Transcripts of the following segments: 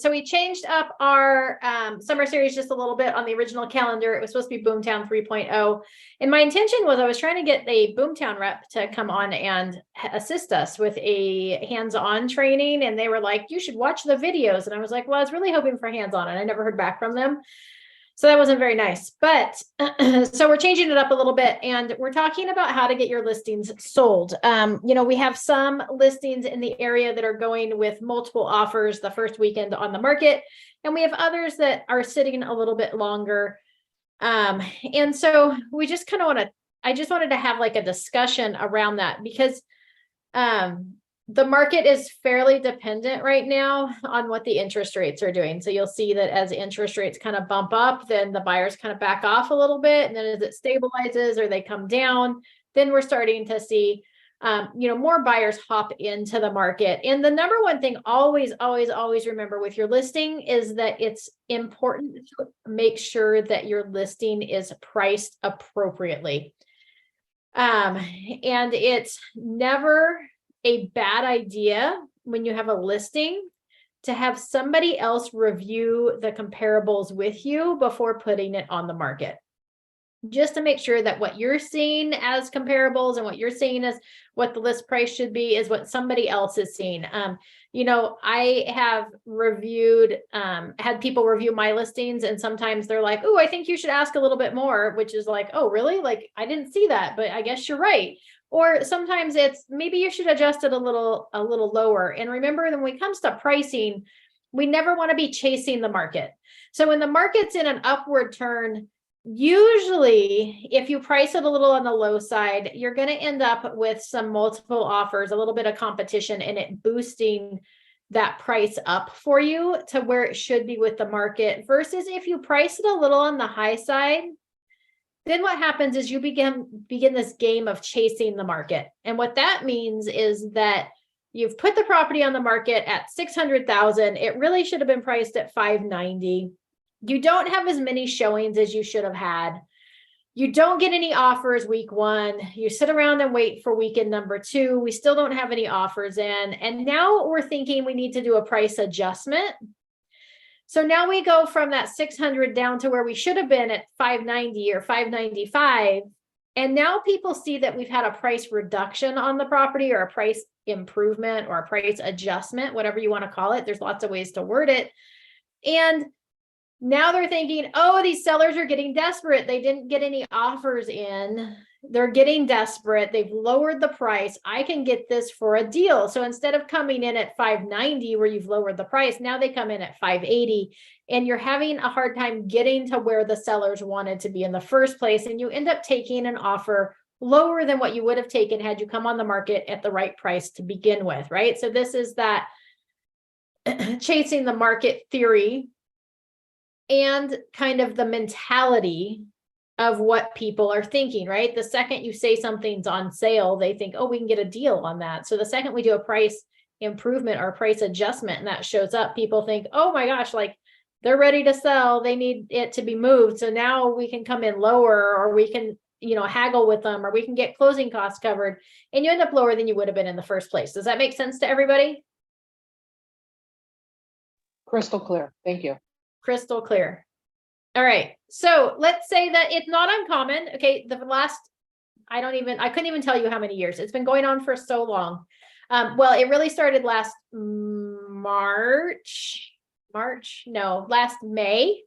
So we changed up our summer series just a little bit on the original calendar. It was supposed to be Boomtown 3.0. And my intention was I was trying to get a Boomtown rep to come on and assist us with a hands-on training. And they were like, you should watch the videos. And I was like, well, I was really hoping for hands-on, and I never heard back from them. So that wasn't very nice, but so we're changing it up a little bit, and we're talking about how to get your listings sold. We have some listings in the area that are going with multiple offers the first weekend on the market, and we have others that are sitting a little bit longer. And so we just kind of I just wanted to have like a discussion around that, because the market is fairly dependent right now on what the interest rates are doing. So you'll see that as interest rates kind of bump up, then the buyers kind of back off a little bit. And then as it stabilizes or they come down, then we're starting to see, more buyers hop into the market. And the number one thing, always remember with your listing is that it's important to make sure that your listing is priced appropriately. And it's never a bad idea when you have a listing to have somebody else review the comparables with you before putting it on the market, just to make sure that what you're seeing as comparables and what you're seeing as what the list price should be is what somebody else is seeing. I have had people review my listings, and sometimes they're like, oh, I think you should ask a little bit more, which is like, oh, really? Like, I didn't see that, but I guess you're right. Or sometimes it's maybe you should adjust it a little lower. And remember, when it comes to pricing, we never want to be chasing the market. So when the market's in an upward turn, usually if you price it a little on the low side, you're going to end up with some multiple offers, a little bit of competition, and it boosting that price up for you to where it should be with the market, versus if you price it a little on the high side, then what happens is you begin this game of chasing the market. And what that means is that you've put the property on the market at $600,000. It really should have been priced at $590,000. You don't have as many showings as you should have had. You don't get any offers week one. You sit around and wait for weekend number 2. We still don't have any offers in. And now we're thinking we need to do a price adjustment. So now we go from that 600 down to where we should have been at 590 or 595. And now people see that we've had a price reduction on the property, or a price improvement, or a price adjustment, whatever you want to call it. There's lots of ways to word it. And now they're thinking, oh, these sellers are getting desperate. They didn't get any offers in. They're getting desperate. They've lowered the price. I can get this for a deal. So instead of coming in at 590 where you've lowered the price, now they come in at 580, and you're having a hard time getting to where the sellers wanted to be in the first place. And you end up taking an offer lower than what you would have taken had you come on the market at the right price to begin with, right? So this is that chasing the market theory and kind of the mentality of what people are thinking, right? The second you say something's on sale, they think, oh, we can get a deal on that. So the second we do a price improvement or price adjustment and that shows up, people think, oh my gosh, like they're ready to sell. They need it to be moved. So now we can come in lower, or we can, haggle with them, or we can get closing costs covered, and you end up lower than you would have been in the first place. Does that make sense to everybody? Crystal clear. Thank you. Crystal clear. All right. So let's say that it's not uncommon. Okay. I couldn't even tell you how many years it's been going on for so long. Well, it really started last last May.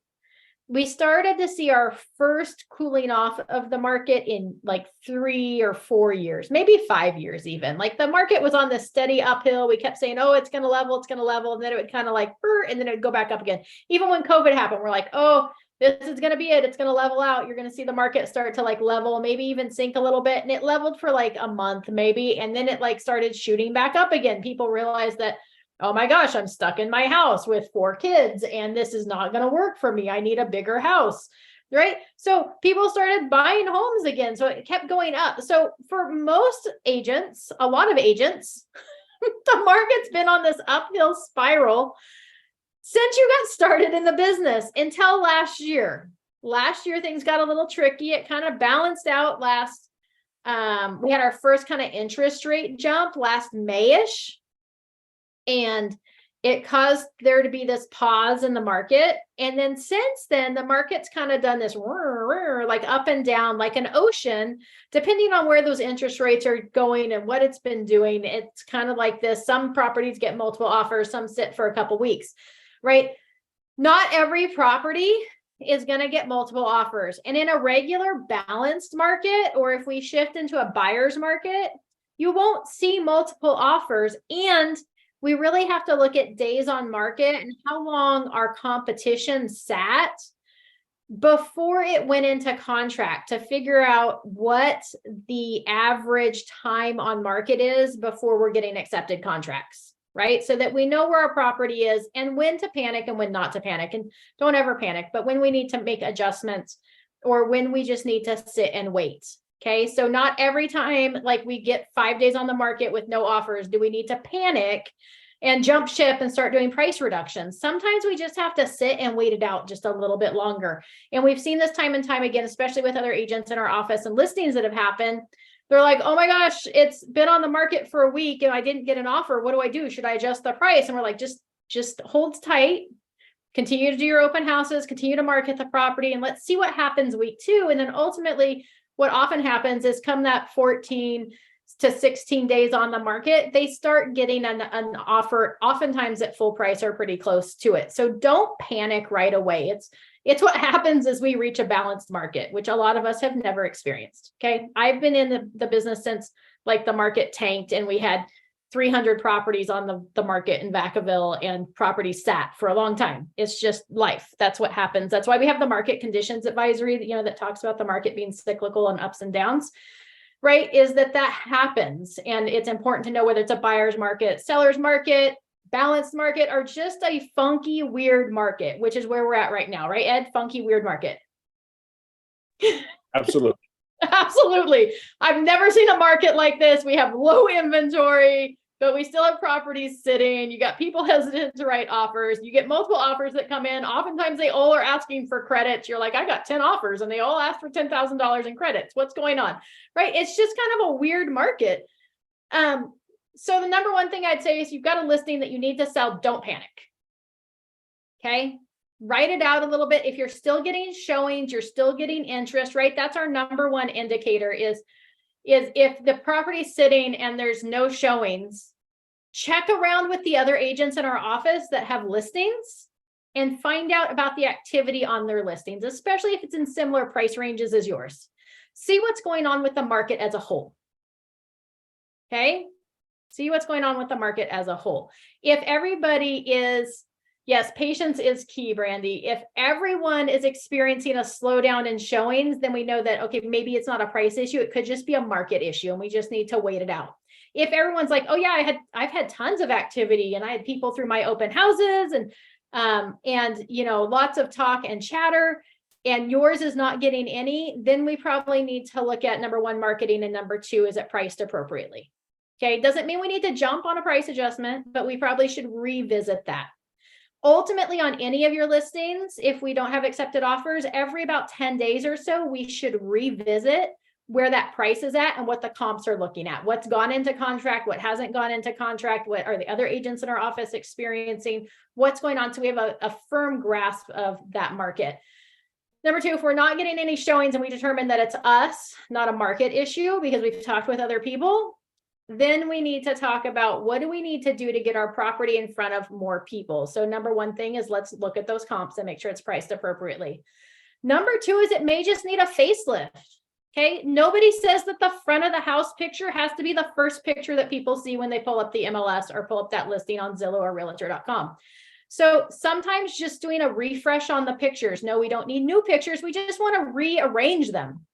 We started to see our first cooling off of the market in like 3 or 4 years, maybe 5 years even. Like the market was on this steady uphill. We kept saying, oh, it's going to level, and then it would kind of like, and then it would go back up again. Even when COVID happened, we're like, oh, this is going to be it. It's going to level out. You're going to see the market start to like level, maybe even sink a little bit. And it leveled for like a month maybe. And then it like started shooting back up again. People realized that, oh my gosh, I'm stuck in my house with 4 kids and this is not going to work for me. I need a bigger house, right? So people started buying homes again. So it kept going up. So for most agents, a lot of agents, the market's been on this uphill spiral since you got started in the business until last year. Last year, things got a little tricky. It kind of balanced out we had our first kind of interest rate jump last May-ish. And It caused there to be this pause in the market. And then since then, the market's kind of done this like up and down, like an ocean, depending on where those interest rates are going and what it's been doing. It's kind of like this. Some properties get multiple offers, some sit for a couple weeks, right? Not every property is going to get multiple offers. And in a regular balanced market, or if we shift into a buyer's market, you won't see multiple offers. And we really have to look at days on market and how long our competition sat before it went into contract to figure out what the average time on market is before we're getting accepted contracts, right? So that we know where our property is and when to panic and when not to panic. And don't ever panic, but when we need to make adjustments or when we just need to sit and wait. Okay, so not every time like we get 5 days on the market with no offers, do we need to panic and jump ship and start doing price reductions. Sometimes we just have to sit and wait it out just a little bit longer. And we've seen this time and time again, especially with other agents in our office and listings that have happened. They're like, oh my gosh, it's been on the market for a week and I didn't get an offer. What do I do? Should I adjust the price? And we're like, just hold tight, continue to do your open houses, continue to market the property, and let's see what happens week 2. And then ultimately, what often happens is come that 14 to 16 days on the market, they start getting an offer, oftentimes at full price or pretty close to it. So don't panic right away. It's what happens as we reach a balanced market, which a lot of us have never experienced. Okay. I've been in the business since like the market tanked and we had 300 properties on the market in Vacaville and properties sat for a long time. It's just life. That's what happens. That's why we have the market conditions advisory, that talks about the market being cyclical and ups and downs, right? Is that happens. And it's important to know whether it's a buyer's market, seller's market, balanced market, or just a funky, weird market, which is where we're at right now, right, Ed? Funky, weird market. Absolutely. Absolutely. I've never seen a market like this. We have low inventory, but we still have properties sitting. You got people hesitant to write offers. You get multiple offers that come in. Oftentimes they all are asking for credits. You're like, I got 10 offers and they all asked for $10,000 in credits. What's going on? Right? It's just kind of a weird market. So the number one thing I'd say is you've got a listing that you need to sell. Don't panic. Okay. Write it out a little bit. If you're still getting showings, you're still getting interest, right? That's our number one indicator is if the property's sitting and there's no showings, check around with the other agents in our office that have listings and find out about the activity on their listings, especially if it's in similar price ranges as yours. See what's going on with the market as a whole. Okay? See what's going on with the market as a whole. If everybody is, yes, patience is key, Brandy. If everyone is experiencing a slowdown in showings, then we know that, okay, maybe it's not a price issue. It could just be a market issue and we just need to wait it out. If everyone's like, oh yeah, I've had tons of activity and I had people through my open houses and lots of talk and chatter, and yours is not getting any, then we probably need to look at number one, marketing, and number two, is it priced appropriately? Okay, doesn't mean we need to jump on a price adjustment, but we probably should revisit that. Ultimately, on any of your listings, if we don't have accepted offers, every about 10 days or so, we should revisit where that price is at and what the comps are looking at. What's gone into contract, what hasn't gone into contract, what are the other agents in our office experiencing, what's going on, so we have a firm grasp of that market. Number two, if we're not getting any showings and we determine that it's us, not a market issue, because we've talked with other people, then we need to talk about what do we need to do to get our property in front of more people. So number one thing is let's look at those comps and make sure it's priced appropriately. Number two is it may just need a facelift. Okay. Nobody says that the front of the house picture has to be the first picture that people see when they pull up the MLS or pull up that listing on Zillow or Realtor.com. So sometimes just doing a refresh on the pictures. No, we don't need new pictures. We just want to rearrange them.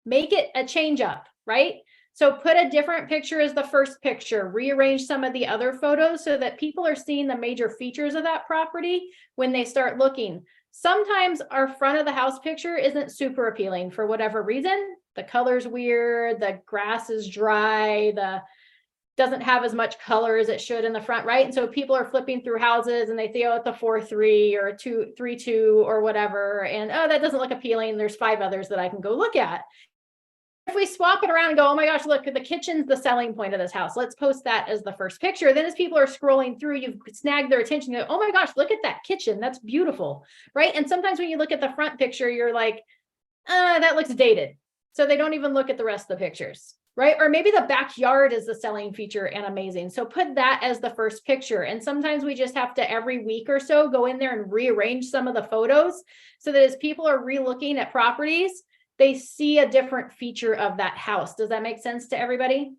Make it a change up, right? So put a different picture as the first picture, rearrange some of the other photos so that people are seeing the major features of that property when they start looking. Sometimes our front of the house picture isn't super appealing for whatever reason. The color's weird, the grass is dry, doesn't have as much color as it should in the front, right? And so people are flipping through houses and they see, oh, it's a 4-3 or a 2-3-2 or whatever. And oh, that doesn't look appealing. There's 5 others that I can go look at. If we swap it around and go, oh my gosh, look, the kitchen's the selling point of this house. Let's post that as the first picture. Then as people are scrolling through, you've snagged their attention. Go, oh my gosh, look at that kitchen. That's beautiful, right? And sometimes when you look at the front picture, you're like, that looks dated. So they don't even look at the rest of the pictures, right? Or maybe the backyard is the selling feature and amazing. So put that as the first picture. And sometimes we just have to, every week or so, go in there and rearrange some of the photos so that as people are re-looking at properties, they see a different feature of that house. Does that make sense to everybody?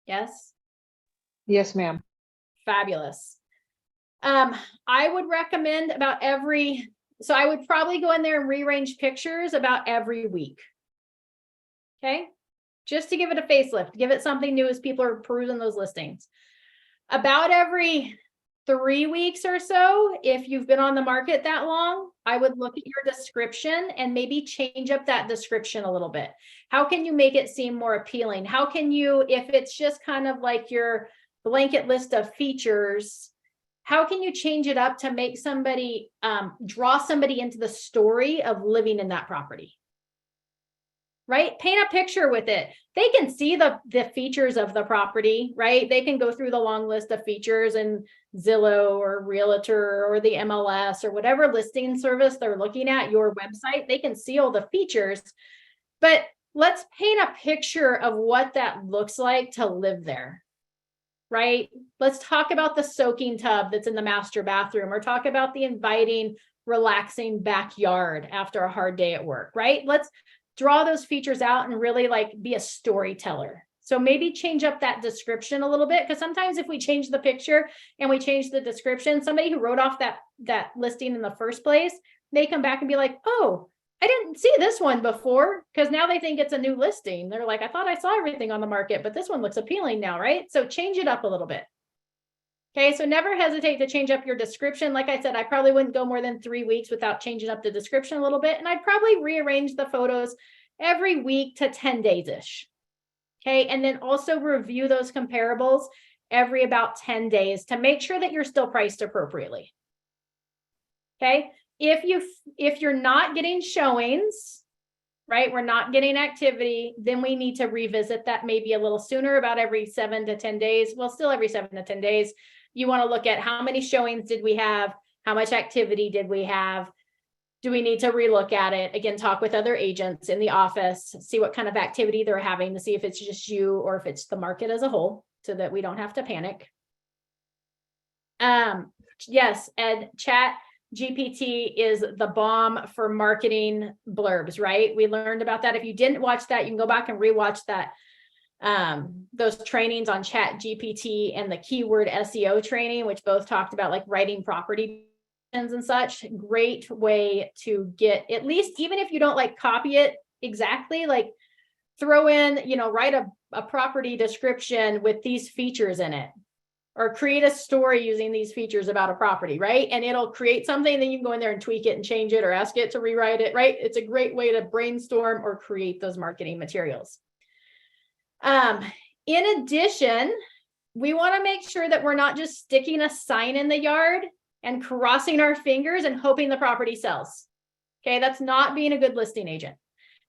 Yes? Yes, ma'am. Fabulous. I would recommend so I would probably go in there and rearrange pictures about every week. Okay? Just to give it a facelift, give it something new as people are perusing those listings. About every 3 weeks or so, if you've been on the market that long, I would look at your description and maybe change up that description a little bit. How can you make it seem more appealing? How can you, if it's just kind of like your blanket list of features, how can you change it up to make somebody, draw somebody into the story of living in that property? Right? Paint a picture with it. They can see the features of the property, right? They can go through the long list of features in Zillow or Realtor or the MLS or whatever listing service they're looking at, your website. They can see all the features, but let's paint a picture of what that looks like to live there, right? Let's talk about the soaking tub that's in the master bathroom, or talk about the inviting, relaxing backyard after a hard day at work, right? Let's draw those features out and really like be a storyteller. So maybe change up that description a little bit, because sometimes if we change the picture and we change the description, somebody who wrote off that listing in the first place may come back and be like, oh, I didn't see this one before, because now they think it's a new listing. They're like, I thought I saw everything on the market, but this one looks appealing now, right? So change it up a little bit. Okay, so never hesitate to change up your description. Like I said, I probably wouldn't go more than 3 weeks without changing up the description a little bit. And I'd probably rearrange the photos every week to 10 days-ish. Okay, and then also review those comparables every about 10 days to make sure that you're still priced appropriately. Okay, if you're not getting showings, right, we're not getting activity, then we need to revisit that maybe a little sooner, about every 7 to 10 days. Well, still every 7 to 10 days. You want to look at how many showings did we have? How much activity did we have? Do we need to relook at it? Again, talk with other agents in the office, see what kind of activity they're having, to see if it's just you or if it's the market as a whole, so that we don't have to panic. Yes, Ed, Chat GPT is the bomb for marketing blurbs, right? We learned about that. If you didn't watch that, you can go back and rewatch that. Those trainings on Chat GPT and the keyword SEO training, which both talked about like writing property and such. Great way to get, at least, even if you don't like copy it exactly, like throw in, write a property description with these features in it, or create a story using these features about a property, right? And it'll create something, then you can go in there and tweak it and change it or ask it to rewrite it, right? It's a great way to brainstorm or create those marketing materials. In addition, we want to make sure that we're not just sticking a sign in the yard and crossing our fingers and hoping the property sells. Okay, that's not being a good listing agent.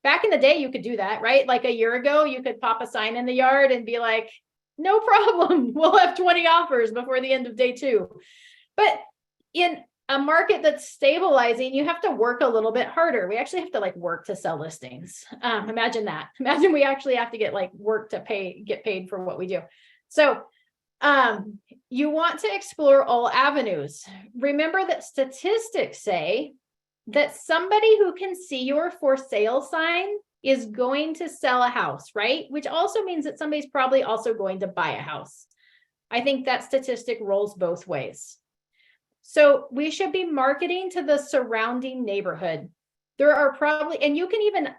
Back in the day, you could do that, right? Like a year ago, you could pop a sign in the yard and be like, no problem, we'll have 20 offers before the end of day 2. But in a market that's stabilizing, you have to work a little bit harder. We actually have to work to sell listings. Imagine that. Imagine we actually have to get work to get paid for what we do. So you want to explore all avenues. Remember that statistics say that somebody who can see your for sale sign is going to sell a house, right? Which also means that somebody's probably also going to buy a house. I think that statistic rolls both ways. So we should be marketing to the surrounding neighborhood. There are probably, and you can even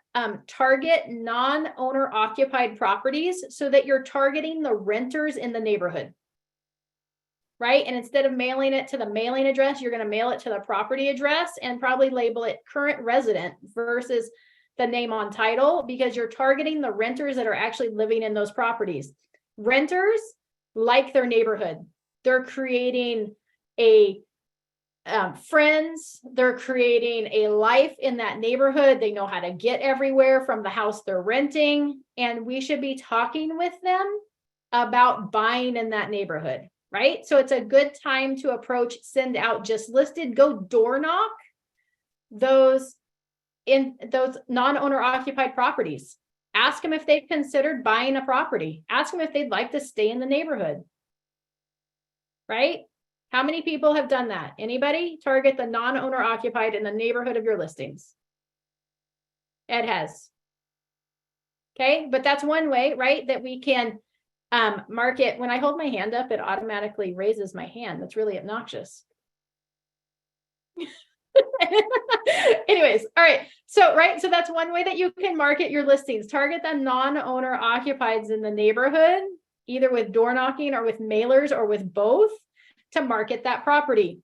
target non-owner occupied properties so that you're targeting the renters in the neighborhood, right? And instead of mailing it to the mailing address, you're going to mail it to the property address and probably label it current resident versus the name on title, because you're targeting the renters that are actually living in those properties. Renters like their neighborhood. They're creating a friends. They're creating a life in that neighborhood. They know how to get everywhere from the house they're renting. And we should be talking with them about buying in that neighborhood, right? So it's a good time to approach, send out just listed, go door knock those non-owner occupied properties. Ask them if they've considered buying a property. Ask them if they'd like to stay in the neighborhood, right? How many people have done that? Anybody? Target the non-owner occupied in the neighborhood of your listings. Ed has. Okay, but that's one way, right, that we can market. When I hold my hand up, it automatically raises my hand. That's really obnoxious. Anyways, all right. So, right. So that's one way that you can market your listings. Target the non-owner occupieds in the neighborhood, either with door knocking or with mailers or with both, to market that property.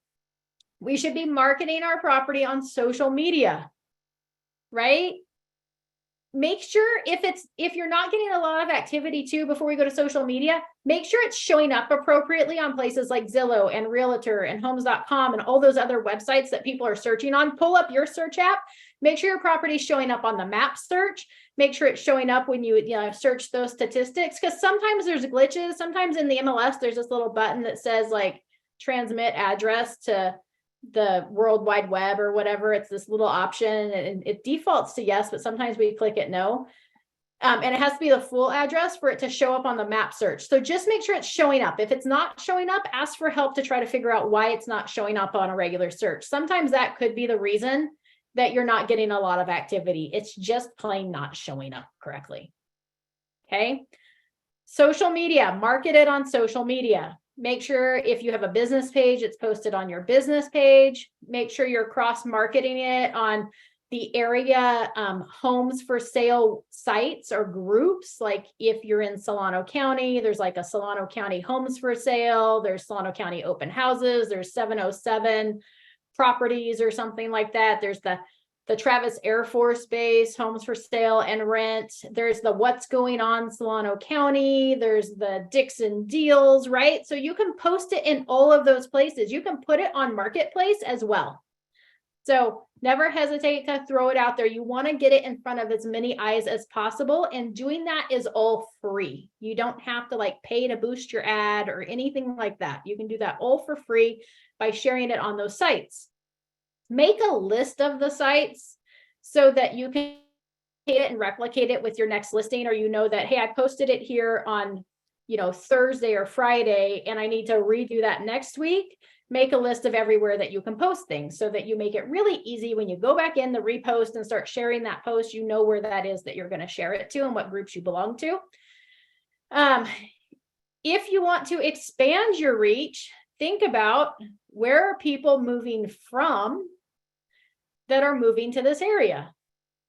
We should be marketing our property on social media, right? Make sure if you're not getting a lot of activity too, before we go to social media, make sure it's showing up appropriately on places like Zillow and Realtor and homes.com and all those other websites that people are searching on. Pull up your search app, make sure your property is showing up on the map search, make sure it's showing up when you search those statistics, because sometimes there's glitches. Sometimes in the MLS, there's this little button that says like transmit address to the World Wide Web or whatever. It's this little option and it defaults to yes, but sometimes we click it no. And it has to be the full address for it to show up on the map search. So just make sure it's showing up. If it's not showing up, ask for help to try to figure out why it's not showing up on a regular search. Sometimes that could be the reason that you're not getting a lot of activity. It's just plain not showing up correctly. Okay. Social media, market it on social media. Make sure if you have a business page, it's posted on your business page. Make sure you're cross-marketing it on the area homes for sale sites or groups. Like if you're in Solano County, there's like a Solano County homes for sale. There's Solano County open houses. There's 707 properties or something like that. There's the Travis Air Force Base, homes for sale and rent. There's the what's going on Solano County. There's the Dixon deals, right? So you can post it in all of those places. You can put it on Marketplace as well. So never hesitate to throw it out there. You want to get it in front of as many eyes as possible. And doing that is all free. You don't have to like pay to boost your ad or anything like that. You can do that all for free by sharing it on those sites. Make a list of the sites so that you can hit it and replicate it with your next listing, or you know that, hey, I posted it here on, Thursday or Friday, and I need to redo that next week. Make a list of everywhere that you can post things so that you make it really easy when you go back in the repost and start sharing that post, you know where that is that you're going to share it to and what groups you belong to. If you want to expand your reach, think about where are people moving from that are moving to this area,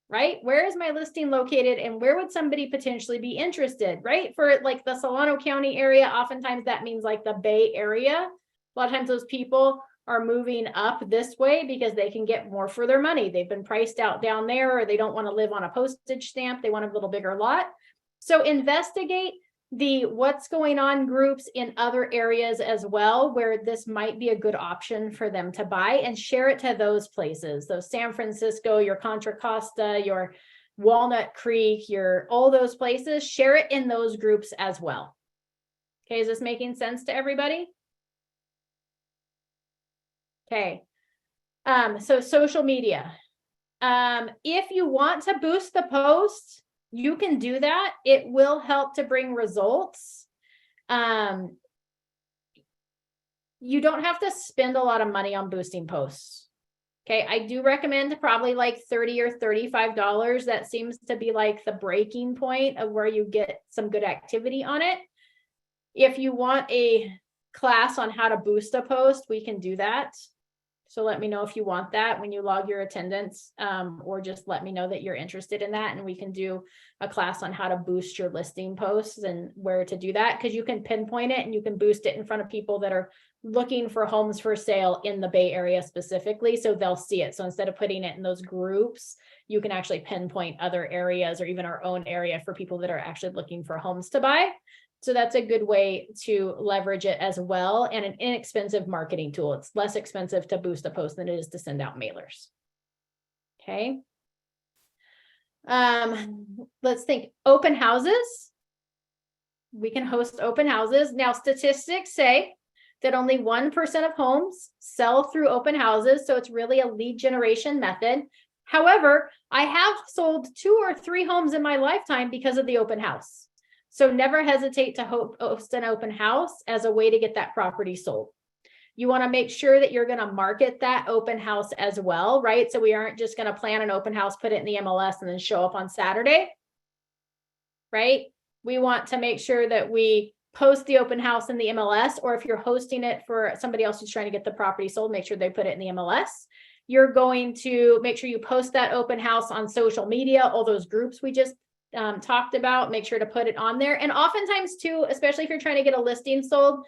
right? Where is my listing located and where would somebody potentially be interested, right? For like the Solano County area, oftentimes that means like the Bay Area. A lot of times those people are moving up this way because they can get more for their money. They've been priced out down there, or they don't want to live on a postage stamp. They want a little bigger lot. So investigate the what's going on groups in other areas as well, where this might be a good option for them to buy, and share it to those places. Those San Francisco, your Contra Costa, your Walnut Creek, your all those places, share it in those groups as well. Okay, is this making sense to everybody? Okay, so social media. If you want to boost the posts, you can do that. It will help to bring results. You don't have to spend a lot of money on boosting posts. Okay, I do recommend probably like $30 or $35. That seems to be like the breaking point of where you get some good activity on it. If you want a class on how to boost a post, we can do that. So let me know if you want that when you log your attendance, or just let me know that you're interested in that, and we can do a class on how to boost your listing posts and where to do that, because you can pinpoint it and you can boost it in front of people that are looking for homes for sale in the Bay Area specifically, so they'll see it. So instead of putting it in those groups, you can actually pinpoint other areas or even our own area for people that are actually looking for homes to buy. So that's a good way to leverage it as well, and an inexpensive marketing tool. It's less expensive to boost a post than it is to send out mailers. Okay. Let's think open houses. We can host open houses. Now, statistics say that only 1% of homes sell through open houses. So it's really a lead generation method. However, I have sold 2 or 3 homes in my lifetime because of the open house. So never hesitate to host an open house as a way to get that property sold. You want to make sure that you're going to market that open house as well, right? So we aren't just going to plan an open house, put it in the MLS, and then show up on Saturday, right? We want to make sure that we post the open house in the MLS, or if you're hosting it for somebody else who's trying to get the property sold, make sure they put it in the MLS. You're going to make sure you post that open house on social media, all those groups we just talked about, make sure to put it on there. And oftentimes too, especially if you're trying to get a listing sold,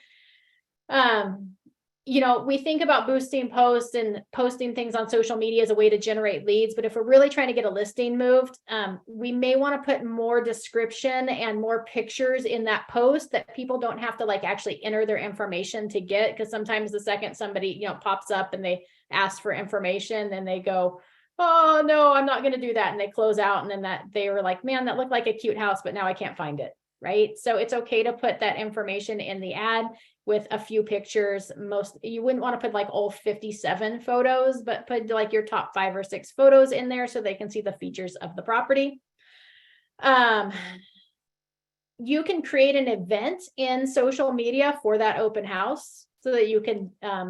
you know, we think about boosting posts and posting things on social media as a way to generate leads. But if we're really trying to get a listing moved, we may want to put more description and more pictures in that post that people don't have to like actually enter their information to get. Because sometimes the second somebody, you know, pops up and they ask for information, then they go, oh no, I'm not going to do that. And they close out. And then that they were like, man, that looked like a cute house, but now I can't find it. Right. So it's okay to put that information in the ad with a few pictures. You wouldn't want to put like all 57 photos, but put like your top 5 or 6 photos in there so they can see the features of the property. You can create an event in social media for that open house so that you can,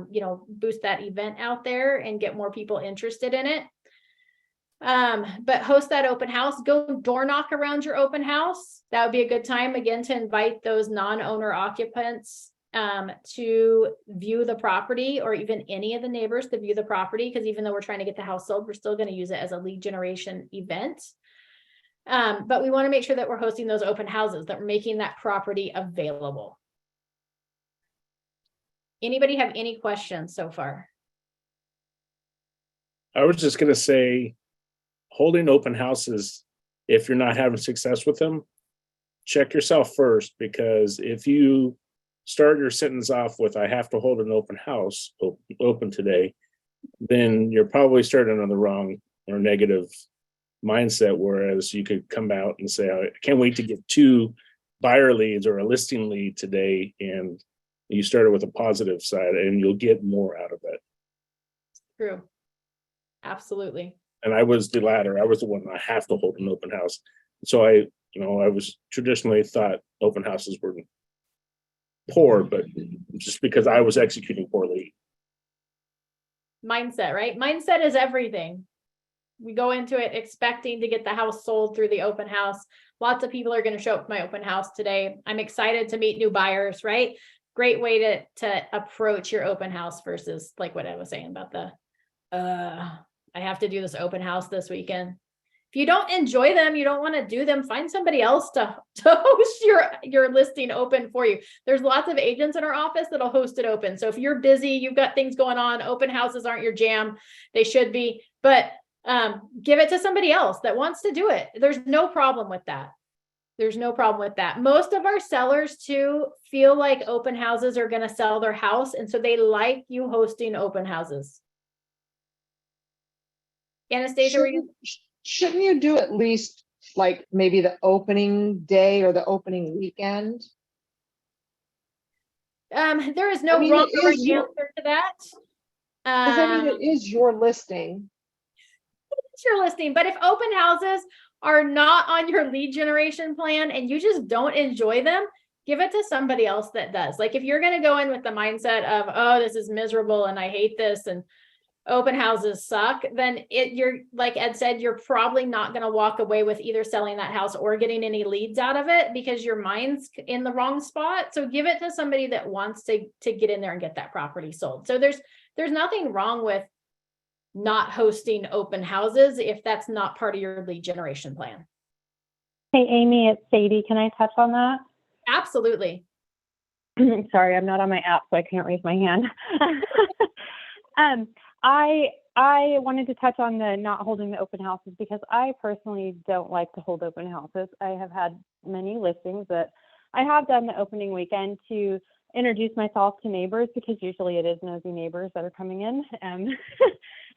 you know, boost that event out there and get more people interested in it. But host that open house, go door knock around your open house. That would be a good time again to invite those non-owner occupants to view the property, or even any of the neighbors to view the property. Because even though we're trying to get the house sold, we're still going to use it as a lead generation event. But we want to make sure that we're hosting those open houses, that we're making that property available. Anybody have any questions so far? I was just going to say, holding open houses, if you're not having success with them, check yourself first, because if you start your sentence off with, I have to hold an open house open today, then you're probably starting on the wrong or negative mindset. Whereas you could come out and say, I can't wait to get 2 buyer leads or a listing lead today. And you started with a positive side and you'll get more out of it. True. Absolutely. And I was the latter. I was the one I have to hold an open house. So I was traditionally thought open houses were poor, but just because I was executing poorly. Mindset, right? Mindset is everything. We go into it expecting to get the house sold through the open house. Lots of people are going to show up to my open house today. I'm excited to meet new buyers, right? Great way to approach your open house versus like what I was saying about the, I have to do this open house this weekend. If you don't enjoy them, you don't want to do them, find somebody else to host your listing open for you. There's lots of agents in our office that'll host it open. So if you're busy, you've got things going on, open houses aren't your jam. They should be, but give it to somebody else that wants to do it. There's no problem with that. There's no problem with that. Most of our sellers too feel like open houses are going to sell their house. And so they like you hosting open houses. Anastasia, shouldn't you do at least like maybe the opening day or the opening weekend? There is no wrong or right answer to that. I mean, it is your listing. It's your listing, but if open houses are not on your lead generation plan and you just don't enjoy them, give it to somebody else that does. Like if you're going to go in with the mindset of, oh, this is miserable and I hate this and open houses suck, then you're like Ed said, you're probably not going to walk away with either selling that house or getting any leads out of it because your mind's in the wrong spot. So give it to somebody that wants to get in there and get that property sold. So there's nothing wrong with not hosting open houses if that's not part of your lead generation plan. Hey, Amy, it's Sadie. Can I touch on that? Absolutely. Sorry, I'm not on my app, so I can't raise my hand. I wanted to touch on the not holding the open houses because I personally don't like to hold open houses. I have had many listings that I have done the opening weekend to introduce myself to neighbors, because usually it is nosy neighbors that are coming in. And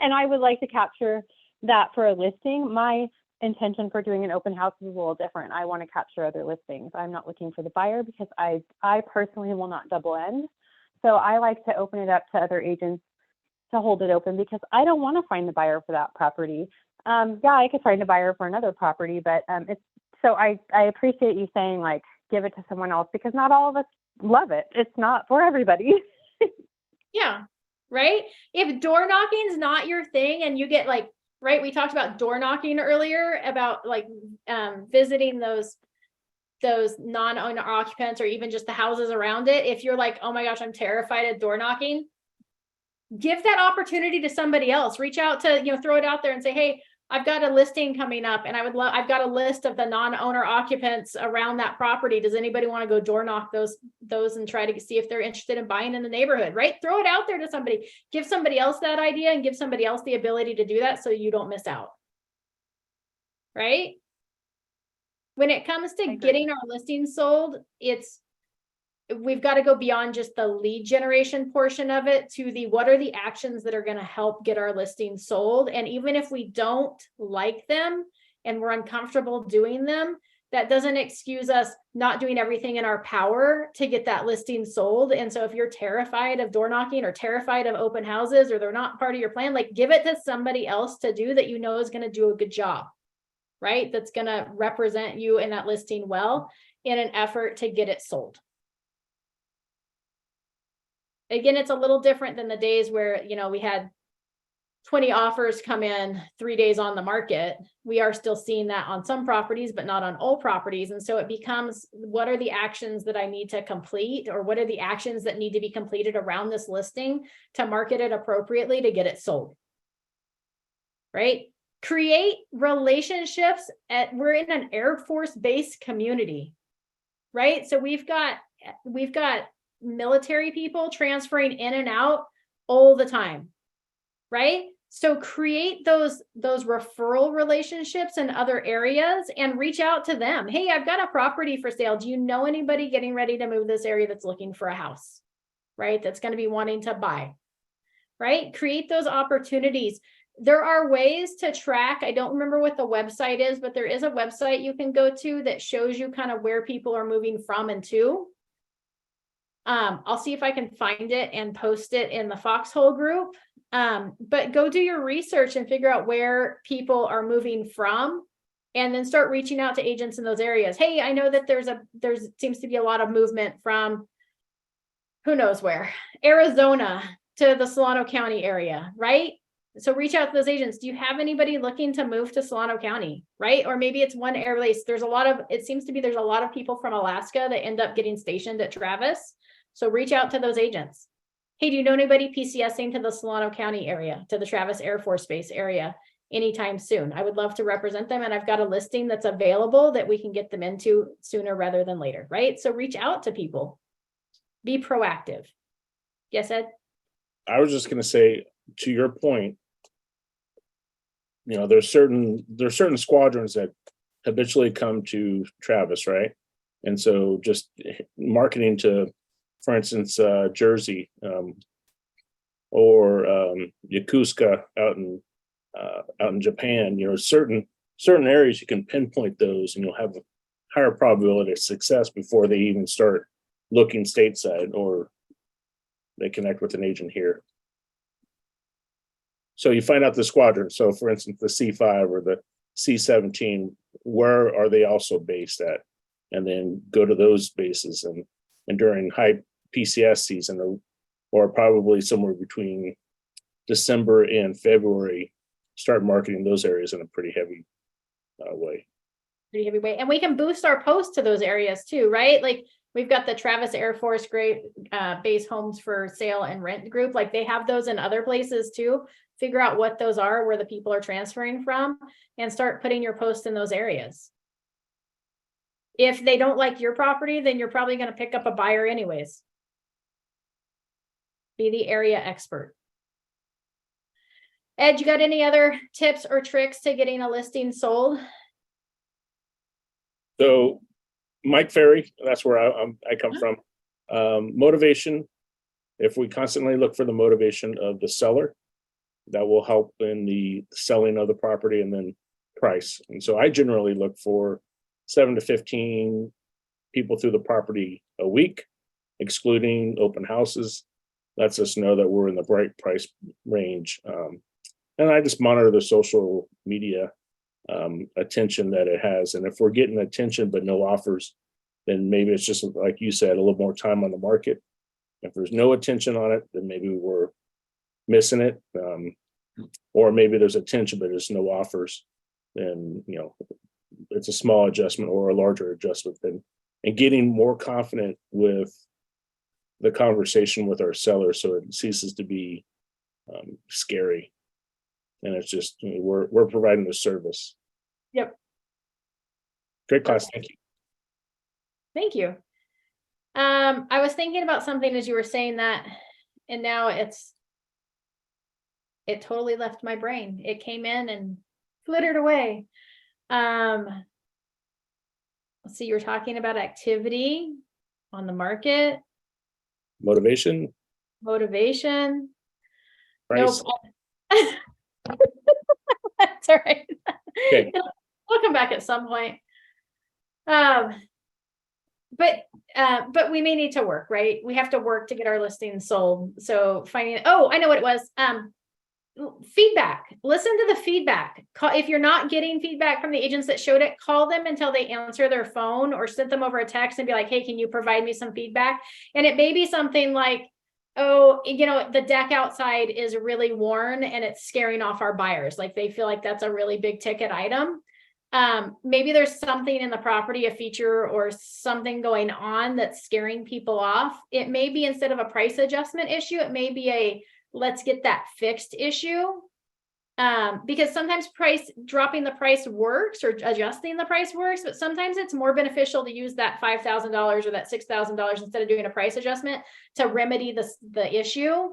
I would like to capture that for a listing. My intention for doing an open house is a little different. I want to capture other listings. I'm not looking for the buyer, because I personally will not double end. So I like to open it up to other agents to hold it open, because I don't want to find the buyer for that property. Yeah, I could find a buyer for another property, but it's so I appreciate you saying, like, give it to someone else, because not all of us love it. It's not for everybody. Yeah, right? If door knocking is not your thing and you get like, right, we talked about door knocking earlier, about like visiting those non-owner occupants or even just the houses around it. If you're like, oh my gosh, I'm terrified of door knocking, give that opportunity to somebody else. Reach out to, throw it out there and say, hey, I've got a listing coming up and I've got a list of the non-owner occupants around that property. Does anybody want to go door knock those and try to see if they're interested in buying in the neighborhood, right? Throw it out there to somebody, give somebody else that idea and give somebody else the ability to do that so you don't miss out. Right? When it comes to getting our listings sold, we've got to go beyond just the lead generation portion of it to the, what are the actions that are going to help get our listings sold? And even if we don't like them and we're uncomfortable doing them, that doesn't excuse us not doing everything in our power to get that listing sold. And so if you're terrified of door knocking or terrified of open houses, or they're not part of your plan, like, give it to somebody else to do that is going to do a good job, right? That's going to represent you in that listing well in an effort to get it sold. Again, it's a little different than the days where, we had 20 offers come in 3 days on the market. We are still seeing that on some properties, but not on all properties. And so it becomes, what are the actions that I need to complete, or what are the actions that need to be completed around this listing to market it appropriately to get it sold, right? Create relationships we're in an Air Force Base community, right? So we've got military people transferring in and out all the time, right? So create those referral relationships in other areas and reach out to them. Hey, I've got a property for sale. Do you know anybody getting ready to move this area that's looking for a house, right? That's going to be wanting to buy, right? Create those opportunities. There are ways to track. I don't remember what the website is, but there is a website you can go to that shows you kind of where people are moving from and to. I'll see if I can find it and post it in the Foxhole group. But go do your research and figure out where people are moving from, and then start reaching out to agents in those areas. Hey, I know that there seems to be a lot of movement from who knows where, Arizona to the Solano County area, right? So reach out to those agents. Do you have anybody looking to move to Solano County, right? Or maybe it's one air base. It seems to be there's a lot of people from Alaska that end up getting stationed at Travis. So reach out to those agents. Hey, do you know anybody PCSing to the Solano County area, to the Travis Air Force Base area anytime soon? I would love to represent them, and I've got a listing that's available that we can get them into sooner rather than later, right? So reach out to people. Be proactive. Yes, Ed? I was just going to say, to your point, there's certain squadrons that habitually come to Travis, right? And so just marketing to, for instance, Jersey, or Yokosuka out in Japan, certain areas you can pinpoint those, and you'll have a higher probability of success before they even start looking stateside, or they connect with an agent here. So you find out the squadron. So for instance, the C5 or the C17, where are they also based at? And then go to those bases, and during high PCS season, or probably somewhere between December and February, start marketing those areas in a pretty heavy way. Pretty heavy way. And we can boost our posts to those areas too, right? Like we've got the Travis Air Force Great Base Homes for Sale and Rent group. Like they have those in other places too. Figure out what those are, where the people are transferring from, and start putting your posts in those areas. If they don't like your property, then you're probably going to pick up a buyer anyways. Be the area expert. Ed, you got any other tips or tricks to getting a listing sold? So Mike Ferry, that's where I come from. Motivation. If we constantly look for the motivation of the seller, that will help in the selling of the property, and then price. And so I generally look for 7 to 15 people through the property a week, excluding open houses. Lets us know that we're in the right price range. And I just monitor the social media attention that it has. And if we're getting attention but no offers, then maybe it's just like you said, a little more time on the market. If there's no attention on it, then maybe we're missing it. Or maybe there's attention but there's no offers. Then it's a small adjustment or a larger adjustment. And getting more confident with the conversation with our seller, so it ceases to be scary. And it's just we're providing the service. Yep. Great class. Thank you. Thank you. I was thinking about something as you were saying that, and now it totally left my brain. It came in and flittered away. Let's see, you were talking about activity on the market, Motivation, motivation. price. Nope. That's all right. Okay. We'll come back at some point. But we may need to work, right? We have to work to get our listings sold. So I know what it was. Feedback. Listen to the feedback. If you're not getting feedback from the agents that showed it, call them until they answer their phone, or send them over a text and be like, hey, can you provide me some feedback? And it may be something like, oh, the deck outside is really worn and it's scaring off our buyers. Like they feel like that's a really big ticket item. Maybe there's something in the property, a feature or something going on that's scaring people off. It may be, instead of a price adjustment issue, it may be a let's get that fixed issue. Because sometimes dropping the price works, or adjusting the price works, but sometimes it's more beneficial to use that $5,000 or that $6,000 instead of doing a price adjustment to remedy the issue,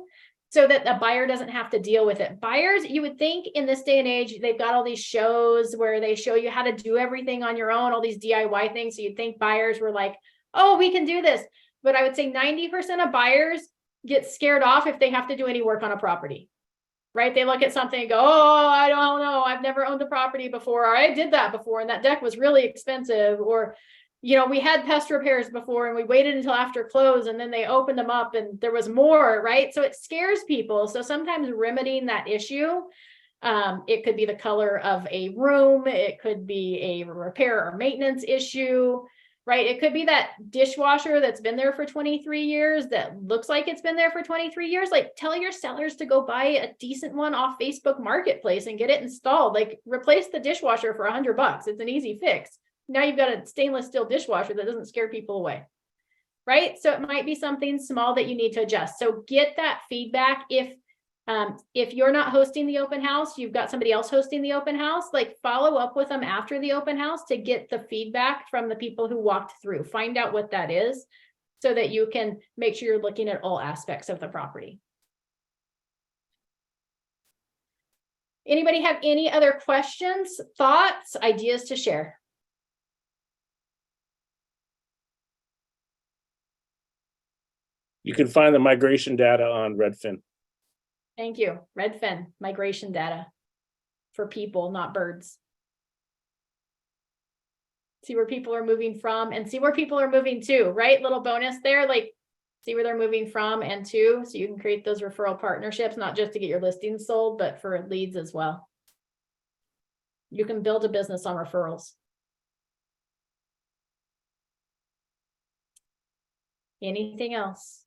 so that the buyer doesn't have to deal with it. Buyers, you would think in this day and age, they've got all these shows where they show you how to do everything on your own, all these DIY things. So you'd think buyers were like, oh, we can do this. But I would say 90% of buyers get scared off if they have to do any work on a property, right? They look at something and go, oh, I don't know. I've never owned a property before. Or I did that before, and that deck was really expensive. Or, we had pest repairs before and we waited until after close, and then they opened them up and there was more, right? So it scares people. So sometimes remedying that issue, it could be the color of a room. It could be a repair or maintenance issue, right? It could be that dishwasher that's been there for 23 years that looks like it's been there for 23 years. Like, tell your sellers to go buy a decent one off Facebook Marketplace and get it installed. Like, replace the dishwasher for $100. It's an easy fix. Now you've got a stainless steel dishwasher that doesn't scare people away, right? So it might be something small that you need to adjust. So get that feedback. If you're not hosting the open house, you've got somebody else hosting the open house, like follow up with them after the open house to get the feedback from the people who walked through. Find out what that is so that you can make sure you're looking at all aspects of the property. Anybody have any other questions, thoughts, ideas to share? You can find the migration data on Redfin. Thank you. Redfin, migration data for people, not birds. See where people are moving from and see where people are moving to, right? Little bonus there, like see where they're moving from and to, so you can create those referral partnerships, not just to get your listings sold, but for leads as well. You can build a business on referrals. Anything else?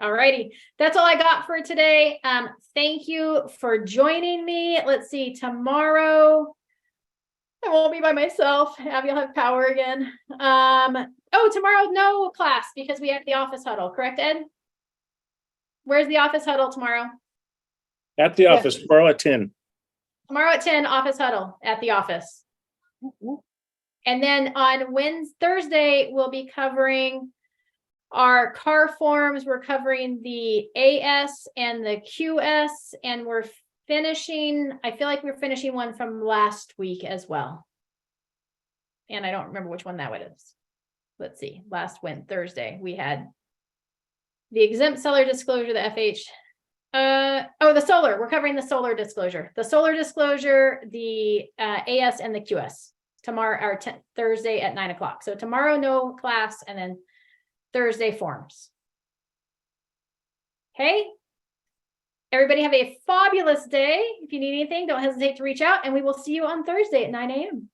All righty, that's all I got for today. Thank you for joining me. Let's see, tomorrow I won't be by myself. Abby will have power again. Tomorrow no class because we have the office huddle, correct, Ed? Where's the office huddle tomorrow? At the office, tomorrow at 10. Tomorrow at 10, office huddle at the office. And then on Thursday, we'll be covering our car forms. We're covering the AS and the QS, and we're finishing, I feel like we're finishing one from last week as well. and I don't remember which one that was. Let's see, Thursday, we had the exempt seller disclosure, the FH. The solar, we're covering the solar disclosure, the AS and the QS tomorrow, or Thursday at 9 o'clock. So tomorrow, no class, and then Thursday forms. Okay. Everybody have a fabulous day. If you need anything, don't hesitate to reach out, and we will see you on Thursday at 9 a.m.